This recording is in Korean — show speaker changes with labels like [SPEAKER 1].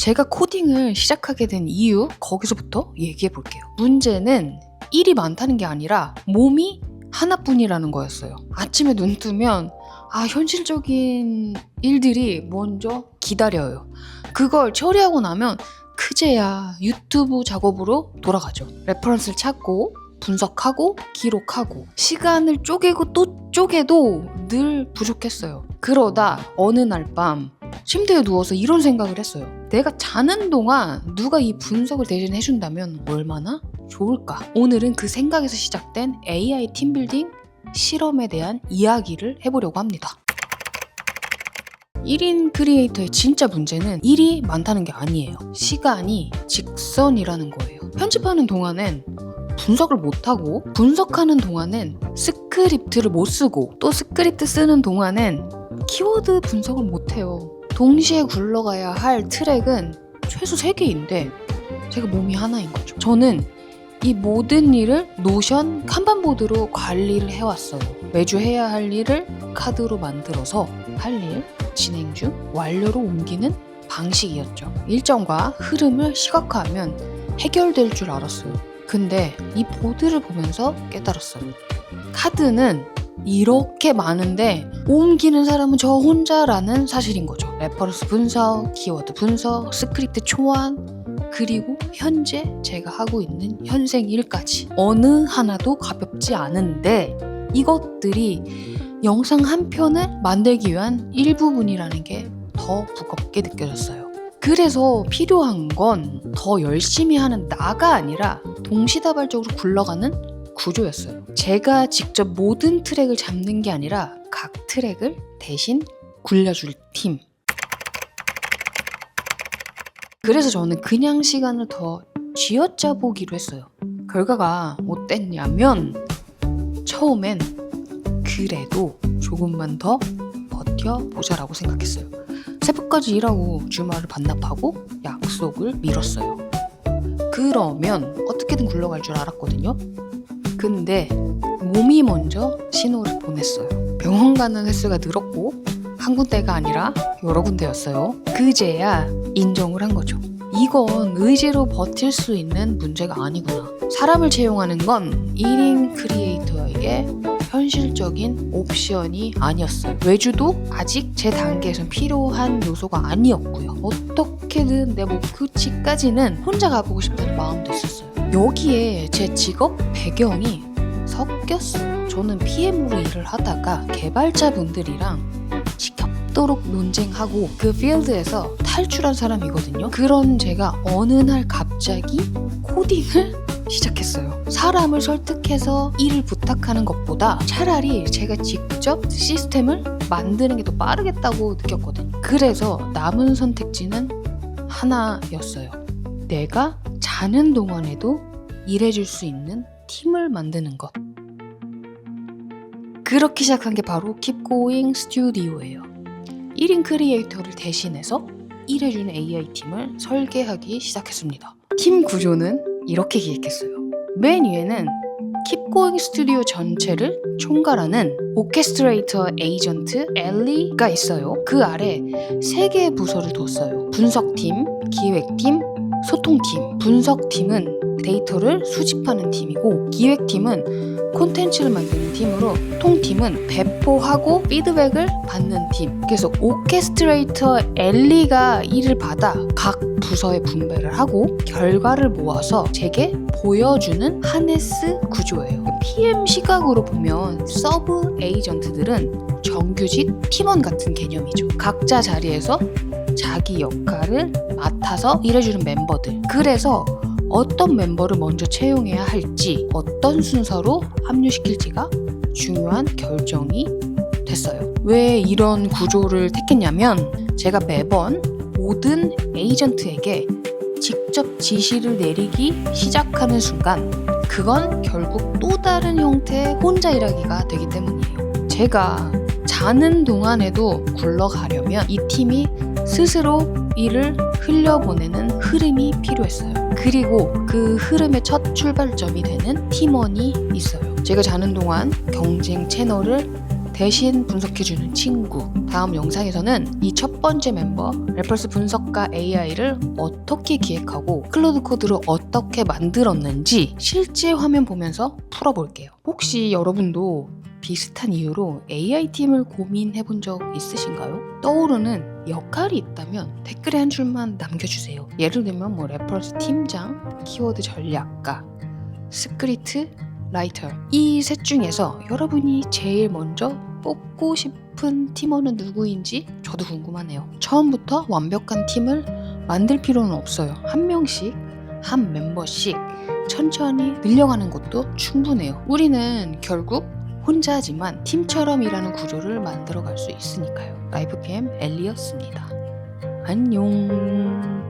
[SPEAKER 1] 제가 코딩을 시작하게 된 이유, 거기서부터 얘기해 볼게요. 문제는 일이 많다는 게 아니라 몸이 하나뿐이라는 거였어요. 아침에 눈 뜨면 현실적인 일들이 먼저 기다려요. 그걸 처리하고 나면 그제야 유튜브 작업으로 돌아가죠. 레퍼런스를 찾고 분석하고 기록하고 시간을 쪼개고 또 쪼개도 늘 부족했어요. 그러다 어느 날 밤 침대에 누워서 이런 생각을 했어요. 내가 자는 동안 누가 이 분석을 대신 해준다면 얼마나 좋을까? 오늘은 그 생각에서 시작된 AI 팀빌딩 실험에 대한 이야기를 해보려고 합니다. 1인 크리에이터의 진짜 문제는 일이 많다는 게 아니에요. 시간이 직선이라는 거예요. 편집하는 동안엔 분석을 못하고, 분석하는 동안엔 스크립트를 못 쓰고, 또 스크립트 쓰는 동안엔 키워드 분석을 못해요. 동시에 굴러가야 할 트랙은 최소 3개인데 제가 몸이 하나인 거죠. 저는 이 모든 일을 노션 칸반보드로 관리를 해왔어요. 매주 해야 할 일을 카드로 만들어서 할 일 진행 중 완료로 옮기는 방식이었죠. 일정과 흐름을 시각화하면 해결될 줄 알았어요. 근데 이 보드를 보면서 깨달았어요. 카드는 이렇게 많은데 옮기는 사람은 저 혼자라는 사실인 거죠. 레퍼런스 분석, 키워드 분석, 스크립트 초안, 그리고 현재 제가 하고 있는 현생 일까지 어느 하나도 가볍지 않은데 이것들이 영상 한 편을 만들기 위한 일부분이라는 게 더 무겁게 느껴졌어요. 그래서 필요한 건 더 열심히 하는 나가 아니라 동시다발적으로 굴러가는 구조였어요. 제가 직접 모든 트랙을 잡는 게 아니라 각 트랙을 대신 굴려줄 팀. 그래서 저는 그냥 시간을 더 쥐어짜 보기로 했어요. 결과가 어땠냐면 처음엔 그래도 조금만 더 버텨보자라고 생각했어요. 새벽까지 일하고 주말을 반납하고 약속을 미뤘어요. 그러면 어떻게든 굴러갈 줄 알았거든요. 근데 몸이 먼저 신호를 보냈어요. 병원 가는 횟수가 늘었고 한 군데가 아니라 여러 군데였어요. 그제야 인정을 한 거죠. 이건 의지로 버틸 수 있는 문제가 아니구나. 사람을 채용하는 건 1인 크리에이터에게 현실적인 옵션이 아니었어요. 외주도 아직 제 단계에선 필요한 요소가 아니었고요. 어떻게든 내 목표치까지는 혼자 가보고 싶다는 마음도 있었어요. 여기에 제 직업 배경이 섞였어요. 저는 PM으로 일을 하다가 개발자분들이랑 지겹도록 논쟁하고 그 필드에서 탈출한 사람이거든요. 그런 제가 어느 날 갑자기 코딩을 시작했어요. 사람을 설득해서 일을 부탁하는 것보다 차라리 제가 직접 시스템을 만드는 게 더 빠르겠다고 느꼈거든요. 그래서 남은 선택지는 하나였어요. 내가 자는 동안에도 일해줄 수 있는 팀을 만드는 것. 그렇게 시작한 게 바로 Keep Going Studio예요. 1인 크리에이터를 대신해서 일해주는 AI 팀을 설계하기 시작했습니다. 팀 구조는 이렇게 기획했어요. 맨 위에는 Keep Going Studio 전체를 총괄하는 오케스트레이터 에이전트 엘리가 있어요. 그 아래 3개의 부서를 뒀어요. 분석팀, 기획팀, 소통팀. 분석팀은 데이터를 수집하는 팀이고 기획팀은 콘텐츠를 만드는 팀으로 통팀은 배포하고 피드백을 받는 팀. 그래서 오케스트레이터 엘리가 일을 받아 각 부서에 분배를 하고 결과를 모아서 제게 보여주는 하네스 구조예요. PM 시각으로 보면 서브 에이전트들은 정규직 팀원 같은 개념이죠. 각자 자리에서 자기 역할을 맡아서 일해주는 멤버들. 그래서 어떤 멤버를 먼저 채용해야 할지, 어떤 순서로 합류시킬지가 중요한 결정이 됐어요. 왜 이런 구조를 택했냐면 제가 매번 모든 에이전트에게 직접 지시를 내리기 시작하는 순간 그건 결국 또 다른 형태의 혼자 일하기가 되기 때문이에요. 제가 자는 동안에도 굴러가려면 이 팀이 스스로 일을 흘려보내는 흐름이 필요했어요. 그리고 그 흐름의 첫 출발점이 되는 팀원이 있어요. 제가 자는 동안 경쟁 채널을 대신 분석해주는 친구. 다음 영상에서는 이 첫 번째 멤버 레퍼런스 분석가 AI를 어떻게 기획하고 클로드 코드를 어떻게 만들었는지 실제 화면 보면서 풀어볼게요. 혹시 여러분도 비슷한 이유로 AI팀을 고민해본 적 있으신가요? 떠오르는 역할이 있다면 댓글에 한 줄만 남겨주세요. 예를 들면 레퍼런스 팀장, 키워드 전략가, 스크립트 라이터, 이 셋 중에서 여러분이 제일 먼저 뽑고 싶은 팀원은 누구인지 저도 궁금하네요. 처음부터 완벽한 팀을 만들 필요는 없어요. 한 명씩, 한 멤버씩 천천히 늘려가는 것도 충분해요. 우리는 결국 혼자 하지만 팀처럼 일하는 구조를 만들어 갈 수 있으니까요. 라이프 PM 엘리였습니다. 안녕.